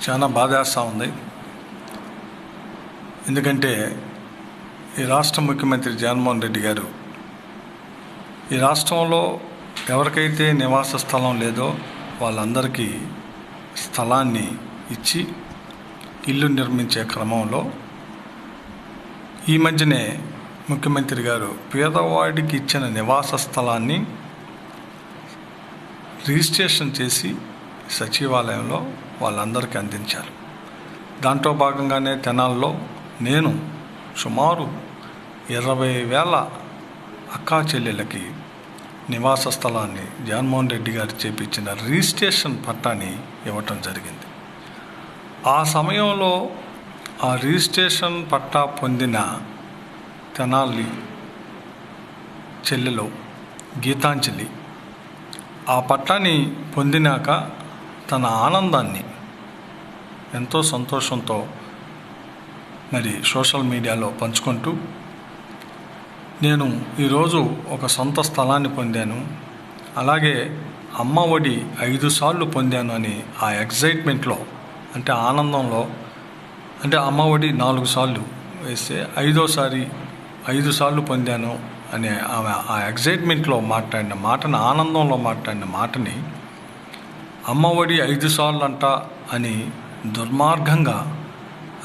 చాలా బాధేస్తూ ఉంది. ఎందుకంటే ఈ రాష్ట్ర ముఖ్యమంత్రి జగన్మోహన్ రెడ్డి గారు ఈ రాష్ట్రంలో ఎవరికైతే నివాస స్థలం లేదో వాళ్ళందరికీ స్థలాన్ని ఇచ్చి ఇల్లు నిర్మించే క్రమంలో ఈ మధ్యనే ముఖ్యమంత్రి గారు పేదవాడికి ఇచ్చిన నివాస స్థలాన్ని రిజిస్ట్రేషన్ చేసి సచివాలయంలో వాళ్ళందరికీ అందించారు. దాంట్లో భాగంగానే తెనాల్లో నేను సుమారు 20,000 అక్కా చెల్లెళ్ళకి నివాస స్థలాన్ని జగన్మోహన్ రెడ్డి గారు చేపించిన రిజిస్ట్రేషన్ పట్టాని ఇవ్వటం జరిగింది. ఆ సమయంలో ఆ రిజిస్ట్రేషన్ పట్టా పొందిన తెనాలి చెల్లెలు గీతాంజలి ఆ పట్టాని పొందినాక తన ఆనందాన్ని ఎంతో సంతోషంతో మరి సోషల్ మీడియాలో పంచుకుంటూ, నేను ఈరోజు ఒక సొంత స్థలాన్ని పొందాను, అలాగే అమ్మ ఒడి 5 సార్లు పొందాను అని ఆ ఎగ్జైట్మెంట్లో, అంటే ఆనందంలో, అంటే అమ్మ ఒడి 4 సార్లు వేస్తే 5వ సారి 5 సార్లు పొందాను అనే ఆమె ఆ ఎగ్జైట్మెంట్లో మాట్లాడిన మాటని, ఆనందంలో మాట్లాడిన మాటని అమ్మ ఒడి 5 సార్లు అంట అని దుర్మార్గంగా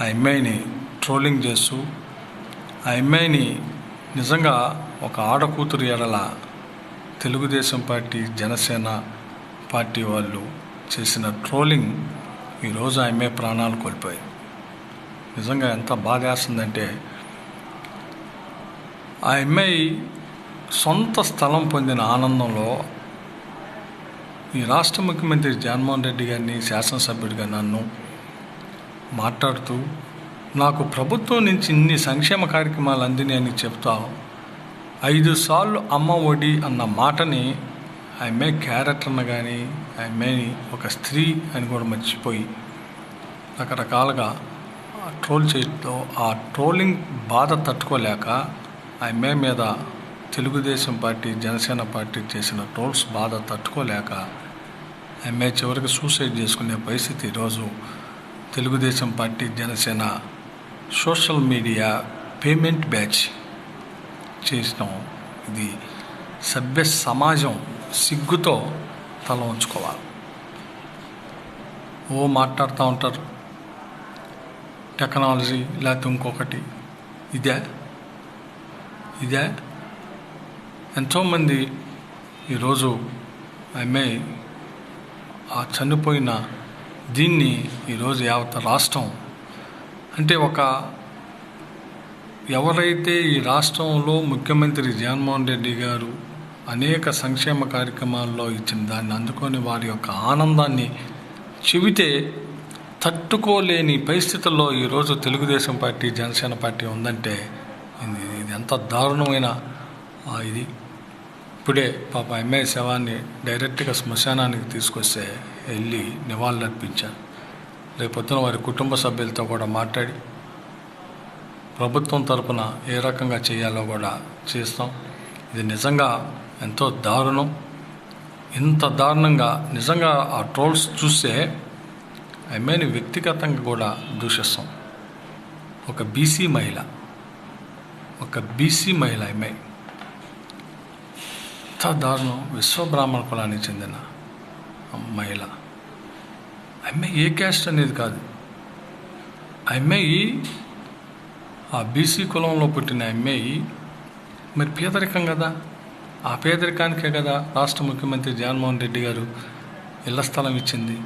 ఆ అమ్మాయిని ట్రోలింగ్ చేస్తూ, ఆ అమ్మాయిని నిజంగా ఒక ఆడకూతురు ఎడల తెలుగుదేశం పార్టీ, జనసేన పార్టీ వాళ్ళు చేసిన ట్రోలింగ్ ఈరోజు ఆ అమ్మాయి ప్రాణాలు కోల్పోయాయి. నిజంగా ఎంత బాధేస్తుందంటే, ఆ అమ్మాయి సొంత స్థలం పొందిన ఆనందంలో ఈ రాష్ట్ర ముఖ్యమంత్రి జగన్మోహన్ రెడ్డి గారిని, శాసనసభ్యుడిగా నన్ను మాట్లాడుతూ, నాకు ప్రభుత్వం నుంచి ఇన్ని సంక్షేమ కార్యక్రమాలు అందినాయని చెప్తా 5 సార్లు అమ్మ ఒడి అన్న మాటని ఆ అమ్మాయి క్యారెక్టర్ని కానీ, ఆ అమ్మాయిని ఒక స్త్రీ అని కూడా మర్చిపోయి రకరకాలుగా ట్రోల్ చేయడంతో ఆ ట్రోలింగ్ బాధ తట్టుకోలేక ఆ అమ్మాయి మీద తెలుగుదేశం పార్టీ, జనసేన పార్టీ చేసిన ట్రోల్స్ బాధ తట్టుకోలేక ఆ అమ్మాయి చివరికి సూసైడ్ చేసుకునే పరిస్థితి ఈరోజు Telugu Desam party, Janasena social media payment batch చేసినాం. ఇది సభ్య సమాజం సిగ్గుతో తల ఉంచుకోవాలి. మాట్లాడుతూ ఉంటారు టెక్నాలజీ, లేకపోతే ఇంకొకటి. ఇదే ఎంతోమంది ఈరోజు అమ్మాయి ఆ చనిపోయిన దీన్ని ఈరోజు యావత్ రాష్ట్రం, అంటే ఎవరైతే ఈ రాష్ట్రంలో ముఖ్యమంత్రి జగన్మోహన్ రెడ్డి గారు అనేక సంక్షేమ కార్యక్రమాల్లో ఇచ్చిన దాన్ని అందుకొని వారి యొక్క ఆనందాన్ని చెబితే తట్టుకోలేని పరిస్థితుల్లో ఈరోజు తెలుగుదేశం పార్టీ, జనసేన పార్టీ ఉందంటే ఇది ఎంత దారుణమైన ఇది. ఇప్పుడే పాప అమ్మాయి శవాన్ని డైరెక్ట్గా శ్మశానానికి తీసుకొస్తే వెళ్ళి నివాళులర్పించాను. రేపొద్దున వారి కుటుంబ సభ్యులతో కూడా మాట్లాడి ప్రభుత్వం తరపున ఏ రకంగా చేయాలో కూడా చేస్తాం. ఇది నిజంగా ఎంతో దారుణం. ఇంత దారుణంగా నిజంగా ఆ ట్రోల్స్ చూస్తే అమ్మాయిని వ్యక్తిగతంగా కూడా దూషిస్తాం. ఒక బీసీ మహిళ అమ్మాయి, ఎంత దారుణం. విశ్వబ్రాహ్మణ కులానికి చెందిన మహిళ. అమ్మాయి ఏ క్యాస్ట్ అనేది కాదు, అమ్మాయి ఆ బీసీ కులంలో పుట్టిన అమ్మాయి మరి పేదరికం కదా. ఆ పేదరికానికే కదా రాష్ట్ర ముఖ్యమంత్రి జగన్మోహన్ రెడ్డి గారు ఇళ్ల స్థలం ఇచ్చింది.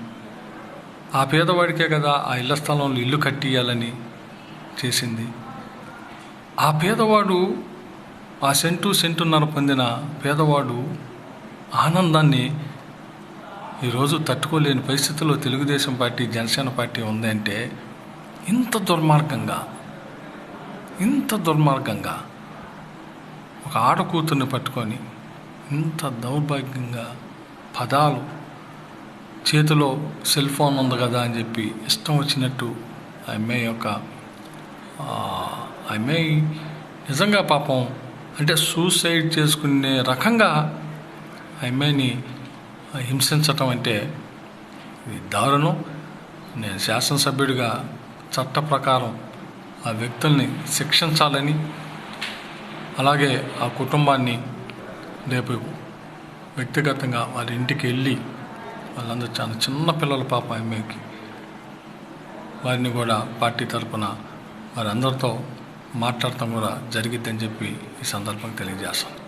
ఆ పేదవాడికే కదా ఆ ఇళ్ల స్థలంలో ఇల్లు కట్టియాలని చేసింది. ఆ పేదవాడు, ఆ సెంటున్నర పొందిన పేదవాడు ఆనందాన్ని ఈరోజు తట్టుకోలేని పరిస్థితుల్లో తెలుగుదేశం పార్టీ, జనసేన పార్టీ ఉందంటే ఇంత దుర్మార్గంగా ఒక ఆడకూతుర్ని పట్టుకొని ఇంత దౌర్భాగ్యంగా పదాలు, చేతిలో సెల్ ఫోన్ ఉంది కదా అని చెప్పి ఇష్టం వచ్చినట్టు ఆ అమ్మాయి నిజంగా పాపం, అంటే సూసైడ్ చేసుకునే రకంగా ఆ అమ్మాయిని హింసించటం అంటే ఇది దారుణం. నేను శాసనసభ్యుడిగా చట్ట ప్రకారం ఆ వ్యక్తుల్ని శిక్షించాలని, అలాగే ఆ కుటుంబాన్ని రేపు వ్యక్తిగతంగా వారి ఇంటికి వెళ్ళి, వాళ్ళందరూ చాలా చిన్న పిల్లల పాప ఆమెకి, వారిని కూడా పార్టీ తరఫున వారందరితో మాట్లాడటం కూడా జరిగిద్దని చెప్పి ఈ సందర్భంగా తెలియజేస్తాను.